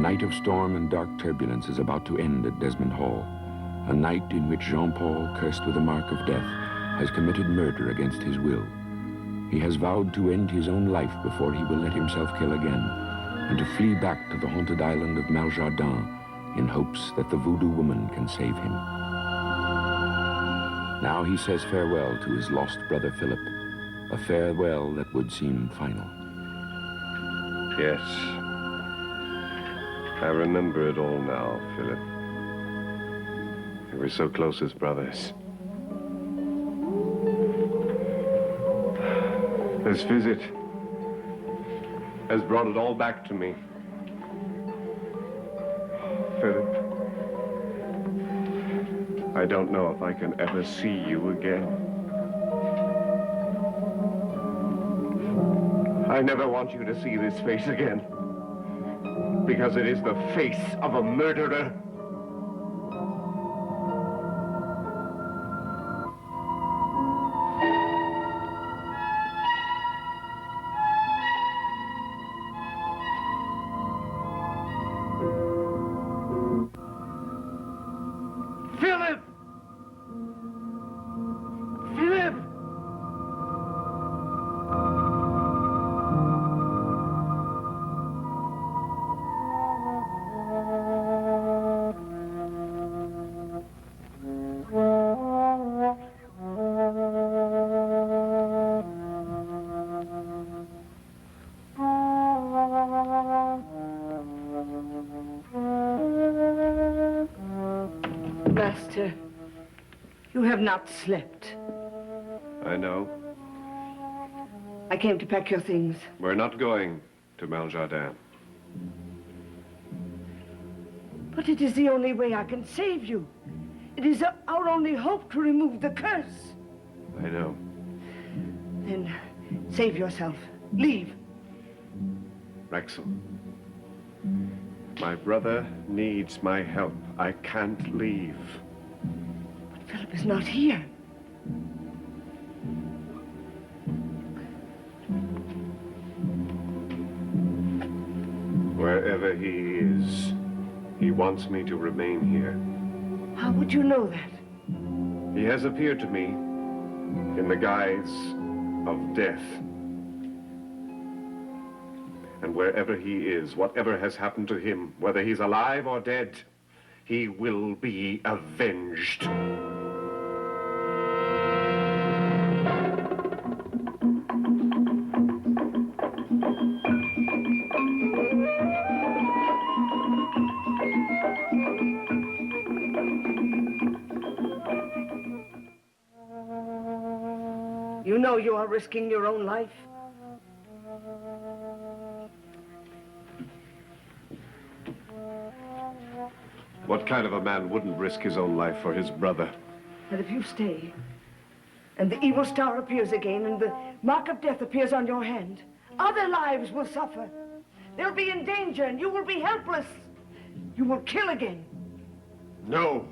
night of storm and dark turbulence is about to end at Desmond Hall. A night in which Jean-Paul, cursed with the mark of death, has committed murder against his will. He has vowed to end his own life before he will let himself kill again, and to flee back to the haunted island of Maljardin in hopes that the voodoo woman can save him. Now he says farewell to his lost brother Philip, a farewell that would seem final. Yes. I remember it all now, Philip. We were so close as brothers. This visit has brought it all back to me. Philip, I don't know if I can ever see you again. I never want you to see this face again, because it is the face of a murderer. Philip! Philip! Master, you have not slept. I know. I came to pack your things. We're not going to Maljardin. But it is the only way I can save you. It is our only hope to remove the curse. I know. Then save yourself. Leave. Rexel, my brother needs my help. I can't leave. But Philip is not here. Wherever he is, he wants me to remain here. How would you know that? He has appeared to me in the guise of death. And wherever he is, whatever has happened to him, whether he's alive or dead, he will be avenged. You know you are risking your own life. What kind of a man wouldn't risk his own life for his brother? But if you stay, and the evil star appears again, and the mark of death appears on your hand, other lives will suffer. They'll be in danger, and you will be helpless. You will kill again. No.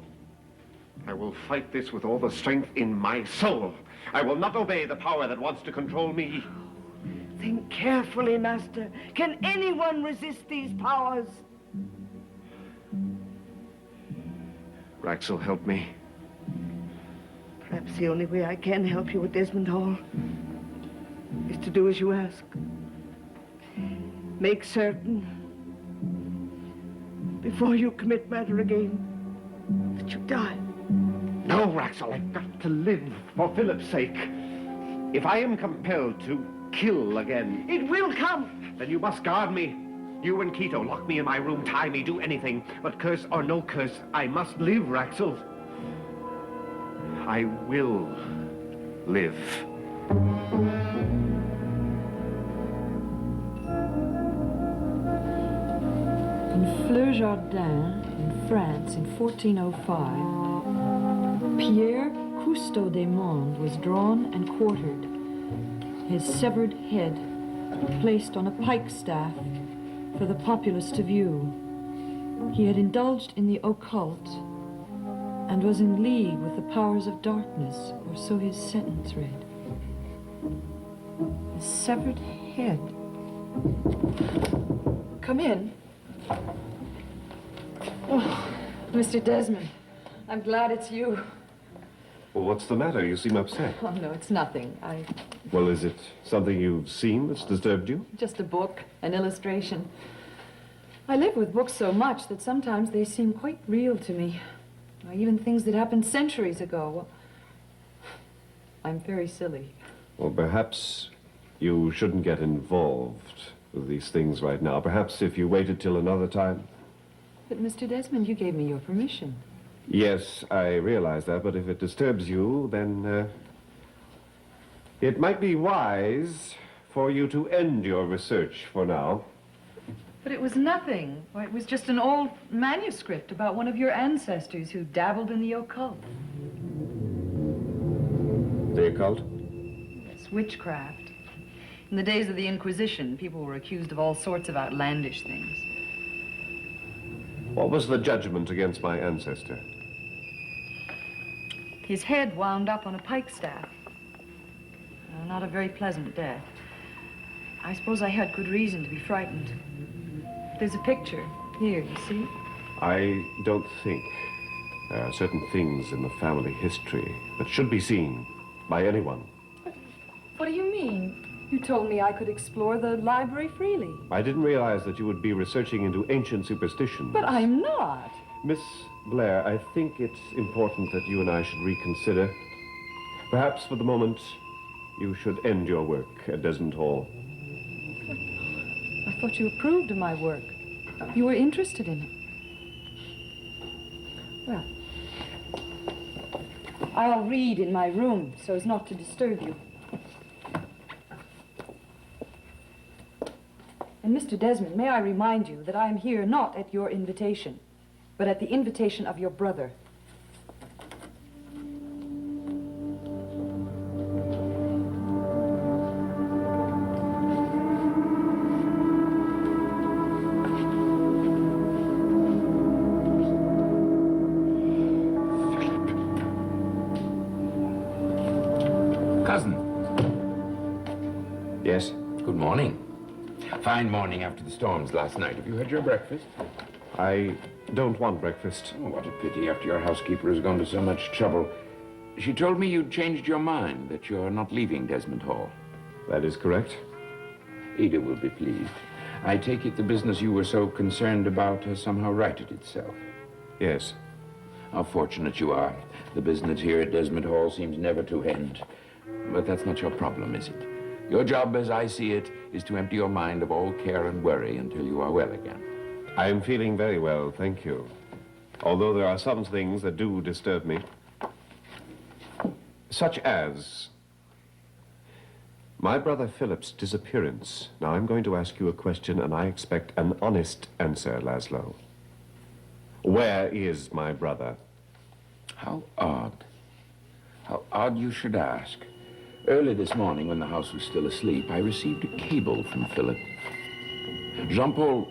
I will fight this with all the strength in my soul. I will not obey the power that wants to control me. Think carefully, Master. Can anyone resist these powers? Raxel, help me. Perhaps the only way I can help you at Desmond Hall is to do as you ask. Make certain, before you commit murder again, that you die. No, Raxel, I've got to live for Philip's sake. If I am compelled to kill again... It will come! Then you must guard me. You and Quito lock me in my room, tie me, do anything. But curse or no curse, I must live, Raxel. I will live. In Fleur-Jardin, in France, in 1405, Pierre Cousteau des Mondes was drawn and quartered, his severed head placed on a pike staff for the populace to view. He had indulged in the occult and was in league with the powers of darkness, or so his sentence read. A severed head. Come in. Oh, Mr. Desmond, I'm glad it's you. Well, what's the matter? You seem upset. Oh, no, it's nothing. Well, is it something you've seen that's disturbed you? Just a book, an illustration. I live with books so much that sometimes they seem quite real to me. Even things that happened centuries ago. I'm very silly. Well, perhaps you shouldn't get involved with these things right now. Perhaps if you waited till another time. But, Mr. Desmond, you gave me your permission. Yes, I realize that, but if it disturbs you, then it might be wise for you to end your research for now. But it was nothing. Why, it was just an old manuscript about one of your ancestors who dabbled in the occult. The occult? It's witchcraft. In the days of the Inquisition, people were accused of all sorts of outlandish things. What was the judgment against my ancestor? His head wound up on a pike staff. Not a very pleasant death. I suppose I had good reason to be frightened. There's a picture here, you see? I don't think there are certain things in the family history that should be seen by anyone. What do you mean? You told me I could explore the library freely. I didn't realize that you would be researching into ancient superstitions. But I'm not. Miss Blair, I think it's important that you and I should reconsider. Perhaps for the moment, you should end your work at Desmond Hall. I thought you approved of my work. You were interested in it. Well, I'll read in my room so as not to disturb you. And Mr. Desmond, may I remind you that I am here not at your invitation, but at the invitation of your brother. Cousin. Yes? Good morning. Fine morning after the storms last night. Have you had your breakfast? I don't want breakfast. Oh, what a pity after your housekeeper has gone to so much trouble. She told me you'd changed your mind, that you're not leaving Desmond Hall. That is correct. Ada will be pleased. I take it the business you were so concerned about has somehow righted itself. Yes. How fortunate you are. The business here at Desmond Hall seems never to end. But that's not your problem, is it? Your job, as I see it, is to empty your mind of all care and worry until you are well again. I am feeling very well, thank you. Although there are some things that do disturb me. Such as my brother Philip's disappearance. Now, I'm going to ask you a question, and I expect an honest answer, Laszlo. Where is my brother? How odd. How odd you should ask. Early this morning, when the house was still asleep, I received a cable from Philip. Jean-Paul,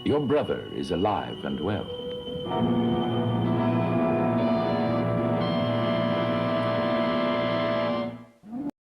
your brother is alive and well.